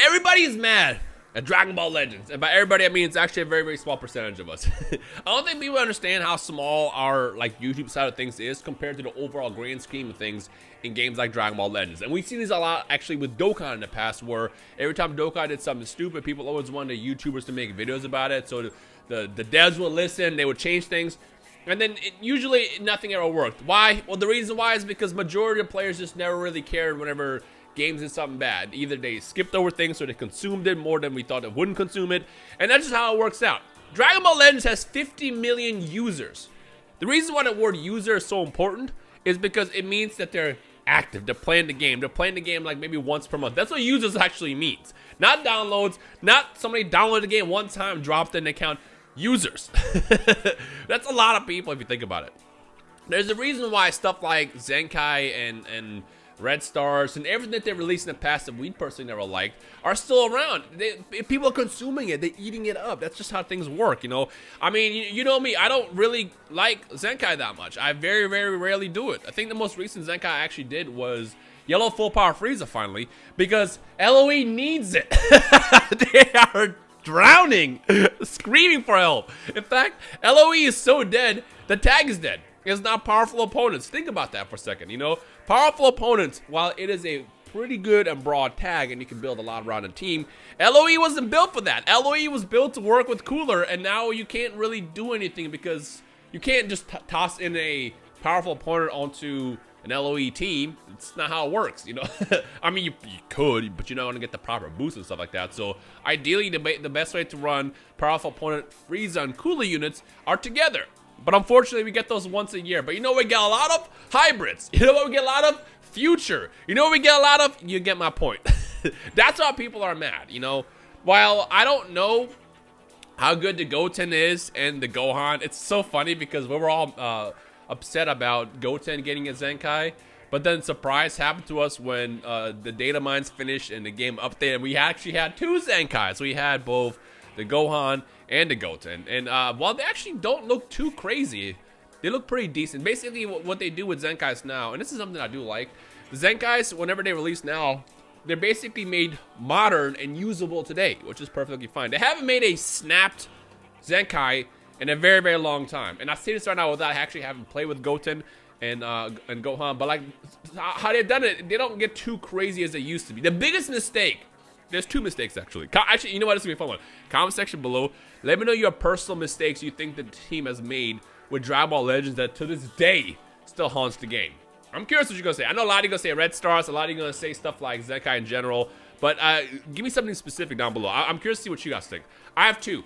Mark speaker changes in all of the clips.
Speaker 1: Everybody's mad at Dragon Ball Legends, and by everybody I mean it's actually a very, very small percentage of us. I don't think people understand how small our YouTube side of things is compared to the overall grand scheme of things in games like Dragon Ball Legends. And we've seen this a lot actually with Dokkan in the past, where every time Dokkan did something stupid, people always wanted YouTubers to make videos about it, so the devs would listen, they would change things, and then usually nothing ever worked. Why? Well, the reason why is because majority of players just never really cared whenever games did something bad. Either they skipped over things or they consumed it more than we thought it wouldn't consume it, and that's just how it works out. Dragon Ball Legends has 50 million users. The reason why the word user is so important is because it means that they're active, they're playing the game. They're playing the game like maybe once per month. That's what users actually means. Not downloads, not somebody downloaded the game one time, dropped in an account. Users. That's a lot of people if you think about it. There's a reason why stuff like Zenkai and Red Stars and everything that they released in the past that we personally never liked are still around. People are consuming it, they're eating it up. That's just how things work, you know. I mean, you know me, I don't really like Zenkai that much. I very, very rarely do it. I think the most recent Zenkai I actually did was Yellow Full Power Frieza finally, because LOE needs it. They are drowning, screaming for help. In fact, LOE is so dead, the tag is dead. It's not powerful opponents. Think about that for a second, you know. Powerful opponents, while it is a pretty good and broad tag and you can build a lot around a team, LOE wasn't built for that. LOE was built to work with Cooler, and now you can't really do anything because you can't just toss in a powerful opponent onto an LOE team. It's not how it works, you know. I mean, you could, but you're not going to get the proper boost and stuff like that. So ideally, the best way to run powerful opponent Frieza and Cooler units are together. But unfortunately, we get those once a year. But you know what we get a lot of? Hybrids. You know what we get a lot of? Future. You know what we get a lot of? You get my point. That's why people are mad, you know. While I don't know how good the Goten is and the Gohan, it's so funny because we were all upset about Goten getting a Zenkai. But then surprise happened to us when the data mines finished and the game updated. We actually had two Zenkais. We had both the Gohan and the Goten. And while they actually don't look too crazy, they look pretty decent. Basically, what they do with Zenkais now, and this is something I do like, the Zenkais, whenever they release now, they're basically made modern and usable today, which is perfectly fine. They haven't made a snapped Zenkai in a very, very long time. And I say this right now without actually having played with Goten and Gohan, but like how they've done it, they don't get too crazy as they used to be. The biggest mistake, there's two mistakes actually. Actually, you know what? This is gonna be a fun one. Comment section below. Let me know your personal mistakes you think the team has made with Dragon Ball Legends that to this day still haunts the game. I'm curious what you're gonna say. I know a lot of you gonna say Red Stars, a lot of you gonna say stuff like Zenkai in general, but give me something specific down below. I'm curious to see what you guys think. I have two.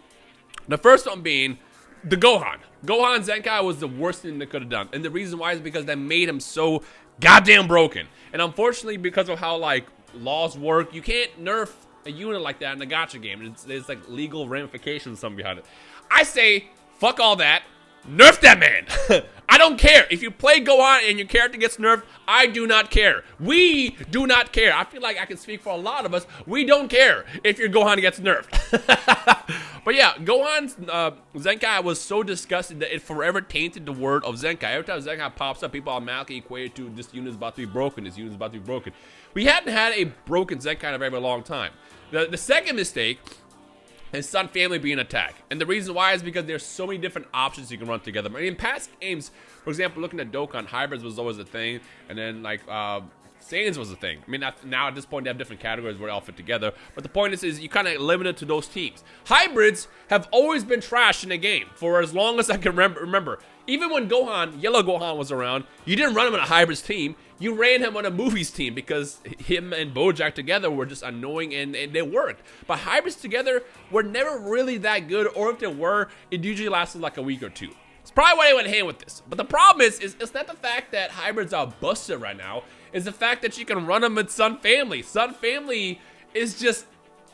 Speaker 1: The first one being the Gohan. Gohan Zenkai was the worst thing they could have done, and the reason why is because they made him so goddamn broken. And unfortunately, because of how like laws work, you can't nerf a unit like that in a gacha game. There's like legal ramifications something behind it. I say fuck all that. Nerf that man. I don't care. If you play Gohan and your character gets nerfed, I do not care. We do not care. I feel like I can speak for a lot of us. We don't care if your Gohan gets nerfed. But yeah, Gohan's Zenkai was so disgusting that it forever tainted the word of Zenkai. Every time Zenkai pops up, people automatically equate it to this unit is about to be broken. This unit is about to be broken. We hadn't had a broken Zenkai in a very, very long time. The second mistake is Sun Family being attacked. And the reason why is because there's so many different options you can run together. I mean, in past games, for example, looking at Dokkan, hybrids was always a thing. And then like Saiyans was a thing. I mean, now at this point, they have different categories where they all fit together. But the point is you kind of limited to those teams. Hybrids have always been trash in the game for as long as I can remember. Even when Gohan, Yellow Gohan was around, you didn't run him on a hybrids team. You ran him on a movies team because him and Bojack together were just annoying and they worked. But hybrids together were never really that good, or if they were, it usually lasted like a week or two. It's probably why they went hand with this. But the problem is it's not the fact that hybrids are busted right now. It's the fact that you can run them with Sun Family. Sun Family is just,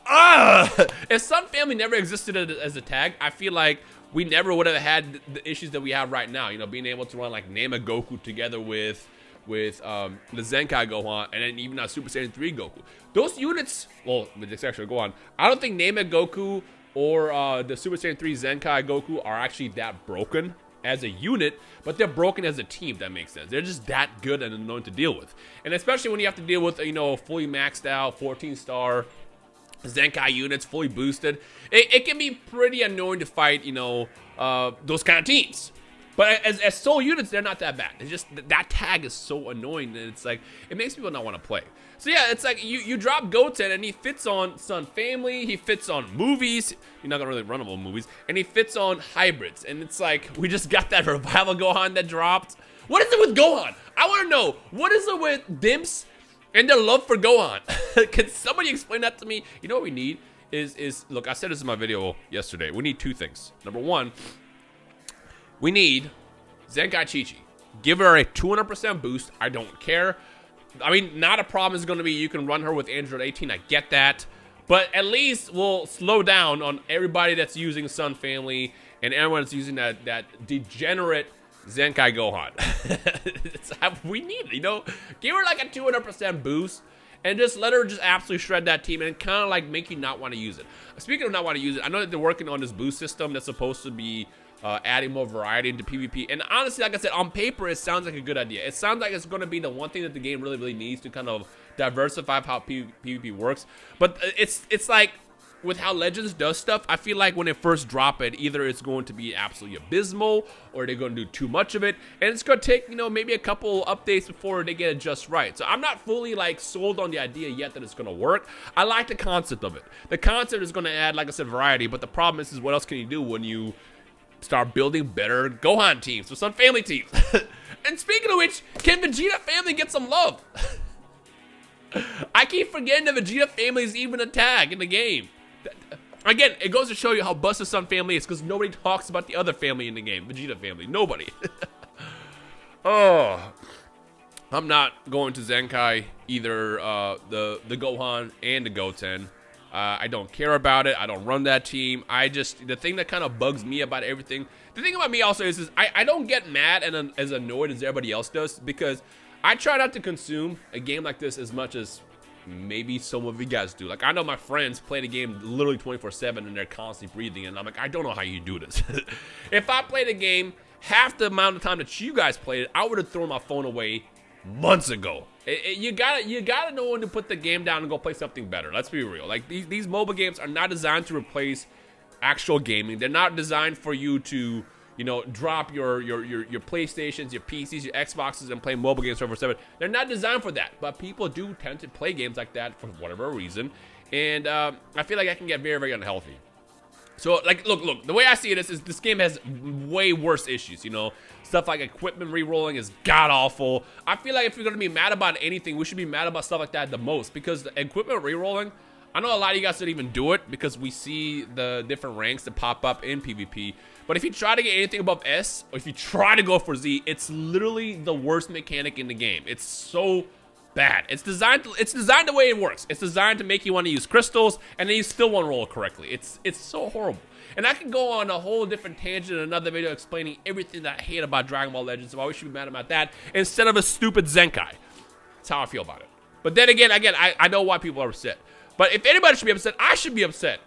Speaker 1: if Sun Family never existed as a tag, I feel like we never would have had the issues that we have right now. You know, being able to run like Nema Goku together with the Zenkai Gohan, and then even Super Saiyan 3 Goku. Those units, well, with the exception of Gohan, I don't think Nema Goku or the Super Saiyan 3 Zenkai Goku are actually that broken. as a unit, but they're broken as a team, if that makes sense. They're just that good and annoying to deal with. And especially when you have to deal with, you know, fully maxed out 14-star Zenkai units, fully boosted. It can be pretty annoying to fight, you know, those kind of teams. But as sole units, they're not that bad. It's just that tag is so annoying that it's like, it makes people not want to play. So yeah, it's like you drop Goten and he fits on Sun Family, he fits on movies. You're not gonna really run them on movies, and he fits on hybrids. And it's like, we just got that revival Gohan that dropped. What is it with Gohan? I want to know, what is it with Dimps and their love for Gohan? Can somebody explain that to me? You know what we need is look, I said this in my video yesterday. We need two things. Number one, we need Zenkai Chi-Chi. Give her a 200% boost. I don't care. I mean, not a problem is going to be you can run her with Android 18. I get that. But at least we'll slow down on everybody that's using Sun Family and everyone that's using that degenerate Zenkai Gohan. We need it, you know? Give her like a 200% boost and just let her just absolutely shred that team and kind of like make you not want to use it. Speaking of not want to use it, I know that they're working on this boost system that's supposed to be adding more variety into PvP. And honestly, like I said, on paper, it sounds like a good idea. It sounds like it's going to be the one thing that the game really needs to kind of diversify how PvP works. But it's like, with how Legends does stuff, I feel like when they first drop it, either it's going to be absolutely abysmal or they're going to do too much of it. And it's going to take, you know, maybe a couple updates before they get it just right. So I'm not fully like sold on the idea yet that it's going to work. I like the concept of it. The concept is going to add, like I said, variety. But the problem is what else can you do when you start building better Gohan teams or some family teams? And speaking of which, can Vegeta family get some love? I keep forgetting that Vegeta family is even a tag in the game. Again, it goes to show you how busted Sun Family is because nobody talks about the other family in the game, Vegeta family. Nobody. Oh, I'm not going to Zenkai either the Gohan and the Goten. I don't care about it. I don't run that team. The thing that kind of bugs me about everything, the thing about me also is I don't get mad and as annoyed as everybody else does because I try not to consume a game like this as much as maybe some of you guys do. Like, I know my friends play the game literally 24/7 and they're constantly breathing, and I'm like, I don't know how you do this. If I played a game half the amount of time that you guys played it, I would have thrown my phone away months ago. You gotta know when to put the game down and go play something better. Let's be real. Like, these mobile games are not designed to replace actual gaming. They're not designed for you to, you know, drop your PlayStations, your PCs, your Xboxes, and play mobile games 24/7. They're not designed for that, but people do tend to play games like that for whatever reason, and I feel like that can get very unhealthy. So, like, look, the way I see it is this game has way worse issues, you know? Stuff like equipment re-rolling is god-awful. I feel like if you're going to be mad about anything, we should be mad about stuff like that the most, because the equipment re-rolling, I know a lot of you guys don't even do it because we see the different ranks that pop up in PvP. But if you try to get anything above S, or if you try to go for Z, it's literally the worst mechanic in the game. It's so bad. It's designed the way it works. It's designed to make you want to use crystals, and then you still won't roll correctly. It's so horrible. And I can go on a whole different tangent in another video explaining everything that I hate about Dragon Ball Legends, so why we should be mad about that instead of a stupid Zenkai. That's how I feel about it. But then again, I know why people are upset. But if anybody should be upset, I should be upset.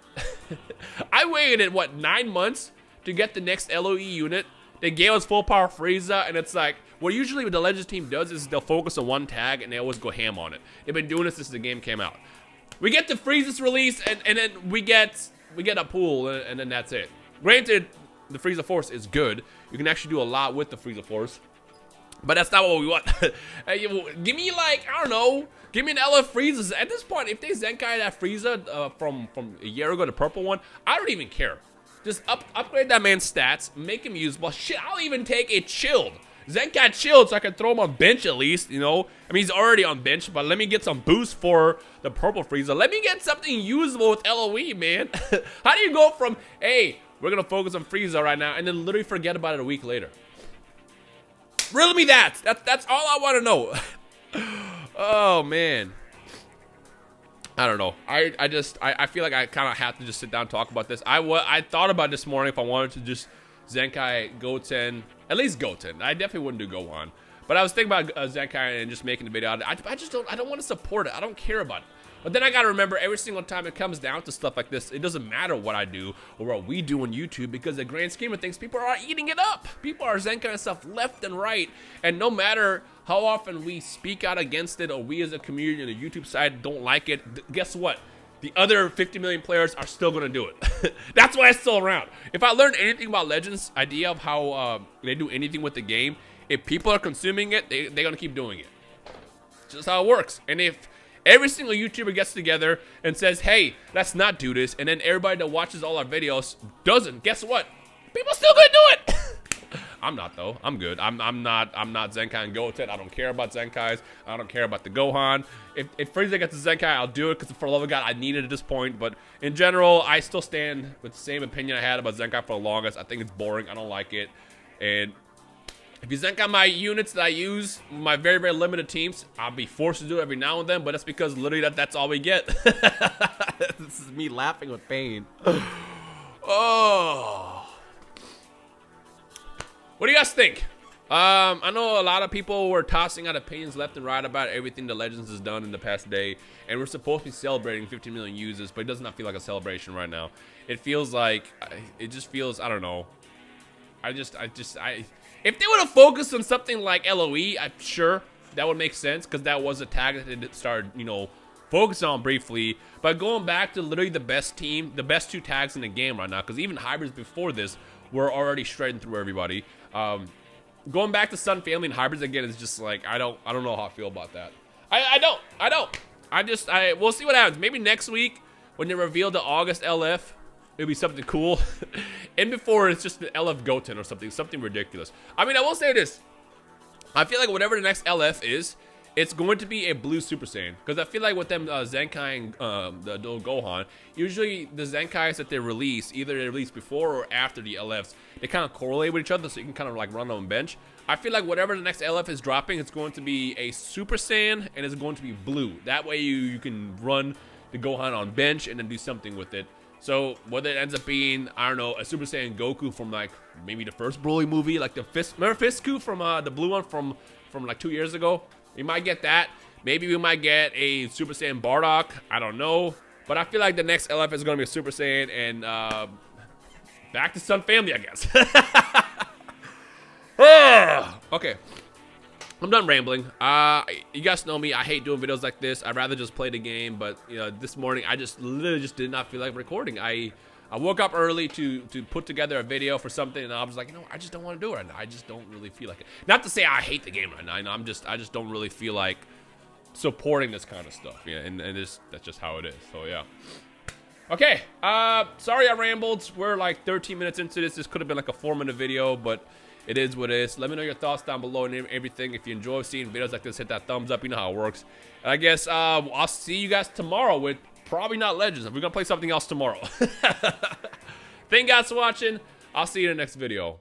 Speaker 1: I waited, what, 9 months to get the next LOE unit. They gave us full power Frieza, and it's like, what usually what the Legends team does is they'll focus on one tag, and they always go ham on it. They've been doing this since the game came out. We get the Frieza's release, and then we get a pool, and then that's it. Granted, the Frieza Force is good. You can actually do a lot with the Frieza Force. But that's not what we want. Give me, like, I don't know. Give me an LF Frieza. At this point, if they Zenkai that Frieza from a year ago, the purple one, I don't even care. Just upgrade that man's stats, make him usable. Shit, I'll even take a chilled. Zenkai chilled so I can throw him on bench at least, you know. I mean, he's already on bench, but let me get some boost for the purple Frieza. Let me get something usable with LOE, man. How do you go from, hey, we're going to focus on Frieza right now, and then literally forget about it a week later? Riddle me that. That's all I want to know. Oh, man. I don't know. I feel like I kind of have to just sit down and talk about this. I thought about this morning if I wanted to just Zenkai Goten, at least Goten. I definitely wouldn't do Gohan. But I was thinking about Zenkai and just making the video out of it. I don't want to support it. I don't care about it. But then I gotta remember, every single time it comes down to stuff like this, it doesn't matter what I do or what we do on YouTube, because the grand scheme of things, people are eating it up. People are Zenkai stuff left and right. And no matter how often we speak out against it, or we as a community on the YouTube side don't like it, guess what? The other 50 million players are still gonna do it. That's why it's still around. If I learned anything about Legends' idea of how they do anything with the game, if people are consuming it, they're gonna keep doing it. It's just how it works. And if every single YouTuber gets together and says, hey, let's not do this, and then everybody that watches all our videos doesn't, guess what? People still gonna do it. I'm not, though. I'm good. I'm not Zenkai and Goten. I don't care about Zenkais. I don't care about the Gohan. If Frieza gets a Zenkai, I'll do it, because for the love of God, I need it at this point. But in general, I still stand with the same opinion I had about Zenkai for the longest. I think it's boring. I don't like it. And if you Zenkai my units that I use, my very, very limited teams, I'll be forced to do it every now and then, but that's because literally that's all we get. This is me laughing with pain. Oh. What do you guys think? I know a lot of people were tossing out opinions left and right about everything the Legends has done in the past day, and we're supposed to be celebrating 15 million users, but it does not feel like a celebration right now. It feels like, it just feels, I don't know. If they would have focused on something like LOE, I'm sure that would make sense, because that was a tag that they started, you know, focusing on briefly. But going back to literally the best team, the best 2 tags in the game right now, because even hybrids before this were already shredding through everybody. Going back to Sun Family and hybrids again is just like, I don't know how I feel about that. I don't. We'll see what happens. Maybe next week when they reveal the August LF, it'll be something cool. And before, it's just the LF Goten or something ridiculous. I mean, I will say this. I feel like whatever the next LF is, it's going to be a blue Super Saiyan. Because I feel like with them Zenkai and the Gohan, usually the Zenkais that they release, either they release before or after the LFs, they kind of correlate with each other, so you can kind of like run on bench. I feel like whatever the next LF is dropping, it's going to be a Super Saiyan, and it's going to be blue. That way you can run the Gohan on bench and then do something with it. So whether it ends up being, I don't know, a Super Saiyan Goku from like maybe the first Broly movie, like the remember Fiskue from the blue one from like 2 years ago? We might get that. Maybe we might get a Super Saiyan Bardock. I don't know. But I feel like the next LF is going to be a Super Saiyan, and back to Sun Family, I guess. Okay. I'm done rambling. You guys know me. I hate doing videos like this. I'd rather just play the game. But you know, this morning I just literally just did not feel like recording. I woke up early to put together a video for something, and I was like, you know, I just don't want to do it right now. I just don't really feel like it. Not to say I hate the game right now. I just don't really feel like supporting this kind of stuff. Yeah, and that's just how it is. So yeah. Okay. Sorry I rambled. We're like 13 minutes into this. This could have been like a 4-minute video, but it is what it is. Let me know your thoughts down below and everything. If you enjoy seeing videos like this, hit that thumbs up. You know how it works. And I guess I'll see you guys tomorrow with probably not Legends. We're going to play something else tomorrow. Thank you guys for watching. I'll see you in the next video.